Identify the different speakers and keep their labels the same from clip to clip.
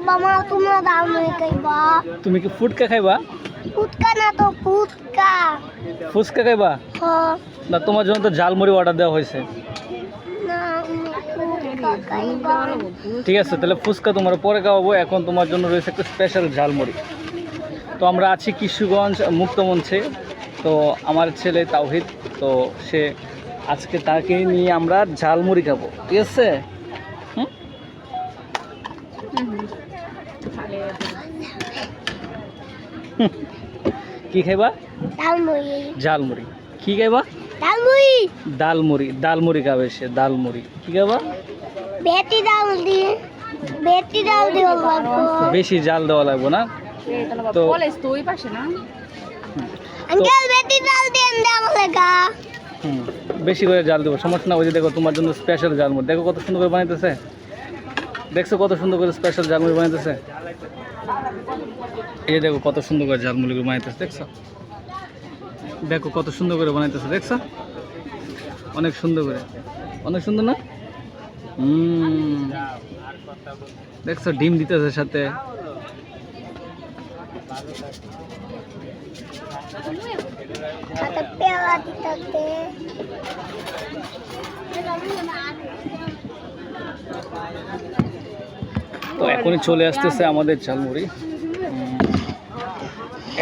Speaker 1: মামা তোমরা ঝালমুড়ি খাইবা?
Speaker 2: তুমি কি ফুটকা খাইবা?
Speaker 1: ফুটকা না তো ফুচকা।
Speaker 2: ফুচকা খাইবা?
Speaker 1: হ্যাঁ।
Speaker 2: না, তোমার জন্য তো ঝালমুড়ি অর্ডার দেওয়া হয়েছে।
Speaker 1: না আমি ফুচকা খাইবা।
Speaker 2: ঠিক আছে, তাহলে ফুচকা তোমার পরে খাওয়াবো। এখন তোমার জন্য রয়েছে একটা স্পেশাল ঝালমুড়ি। তো আমরা আছি কিশোরগঞ্জ মুক্তমঞ্চে। তো আমার ছেলে তাওহিদ, তো সে আজকে তাকে নিয়ে আমরা ঝালমুড়ি খাবো। ঠিক আছে? কি খাইবা?
Speaker 1: ঝালমুড়ি।
Speaker 2: ঝালমুড়ি। কি খাইবা?
Speaker 1: ঝালমুড়ি।
Speaker 2: ডালমুড়ি। ডালমুড়ি খাবে সে। ডালমুড়ি। কি খাবা?
Speaker 1: বেটি ডাল দিয়ে। বেটি ডাল দিয়ে লাগবো।
Speaker 2: বেশি জাল দেওয়া লাগবে না? তো
Speaker 3: কলেজ তো ওই পাশে না?
Speaker 1: আঙ্কেল বেটি ডাল দিয়ে দাও লাগা।
Speaker 2: বেশি করে জাল দেবো, সমস্যা না। ওই যে দেখো তোমার জন্য স্পেশাল ঝালমুড়ি। দেখো কত সুন্দর করে বানাইতেছে। দেখছো কত সুন্দর করে স্পেশাল ঝালমুড়ি বানাইতেছে? এই দেখো কত সুন্দর করে ঝালমুড়ি বানাইতেছে। দেখছো? দেখো কত সুন্দর করে বানাইতেছে। দেখছো? অনেক সুন্দর করে। অনেক সুন্দর না? দেখছো ডিম দিতেছে সাথে।
Speaker 1: সাথে পেঁয়াজ দিতে।
Speaker 2: তো এখনই চলে আসতেছে আমাদের ঝালমুড়ি।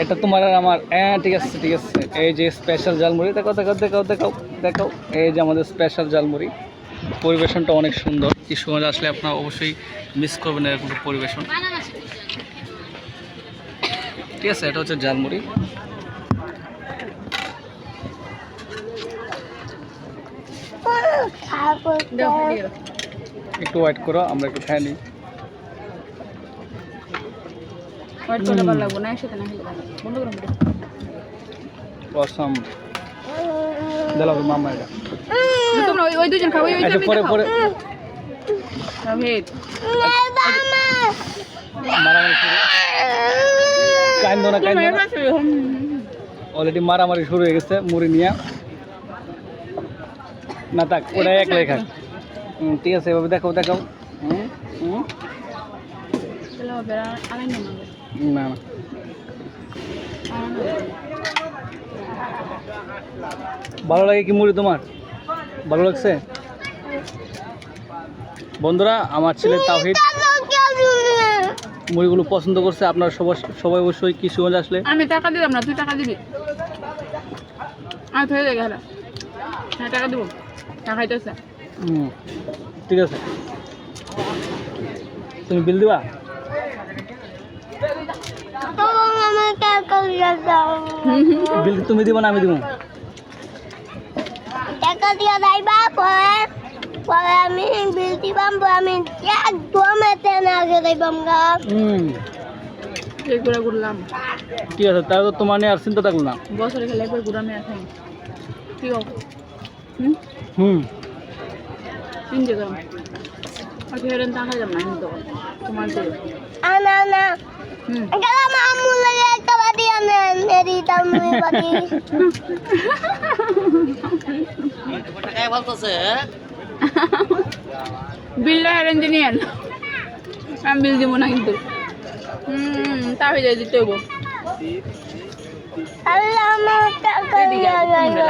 Speaker 2: এটা তোমার আর আমার। হ্যাঁ, ঠিক আছে ঠিক আছে। এই যে স্পেশাল ঝালমুড়ি। দেখো দেখো দেখো দেখো দেখো। এই যে আমাদের স্পেশাল ঝালমুড়ি। পরিবেশনটা অনেক সুন্দর। কিশোরগঞ্জ আসলে আপনারা অবশ্যই মিস করবেন এরকম পরিবেশন। ঠিক আছে, এটা হচ্ছে ঝালমুড়ি। একটু ওয়েট করো, আমরা একটু খাই নিই।
Speaker 3: ওয়েট করলে ভালো লাগবে না, একসাথে না খেলে ভালো। বন্ধ করুন।
Speaker 2: অসম দিলাম মামা এটা।
Speaker 3: তোমরা ওই দুজন খাও, ওই
Speaker 2: আচ্ছা, পরে পরে
Speaker 3: রোহিত
Speaker 2: মারামারি শুরু। কান্দো না, কান্দো না। অলরেডি মারামারি শুরু হয়ে গেছে মুড়ি নিয়ে। না থাক, ওটাই এক লেখা। ঠিক আছে, এভাবে দেখাও দেখাও। না না, ভালো লাগে কি মুড়ি তোমার? ভালো লাগছে? বন্ধুরা, আমার ছেলে তাওহিদ মুড়িগুলো পছন্দ করছে। আপনারা সবাই অবশ্যই কিশোরগঞ্জ আসলে।
Speaker 3: আমি টাকা দিলাম না, তুই টাকা দিবি। আর হয়ে যায় গেল। হ্যাঁ, টাকা দেবো। টাকা খাইতেছে।
Speaker 2: ঠিক আছে, তুমি বিল দিবা? বিল তুমি দিবা না আমি দিব?
Speaker 1: টাকা দিয়ে যাইবা, পরে পরে আমি বিল দিবাম। আমি একদম এতে না আগে যাইবাম গা।
Speaker 3: ঘুরা ঘুরলাম।
Speaker 2: ঠিক আছে, তাহলে তো তোমার নিয়ে আর চিন্তা থাকলো না।
Speaker 3: বছরে খেলে একবার ঘুরা মেয়ে খাই। কি হোক? চিন্তা করো। আচ্ছা, হেরেন টাকা যাম না কিন্তু তোমার দিয়ে।
Speaker 1: না না, গেলাম আম্মু লাগে একটা বাড়ি আনে মেরি দাম বাড়ি।
Speaker 3: বিলটা হেরেন দিনিয়েন। আমি বিল দিব না কিন্তু। তাহলে যাই দিতে হবো।
Speaker 1: আল্লাহ আমার টাকা দিয়ে যাইবা।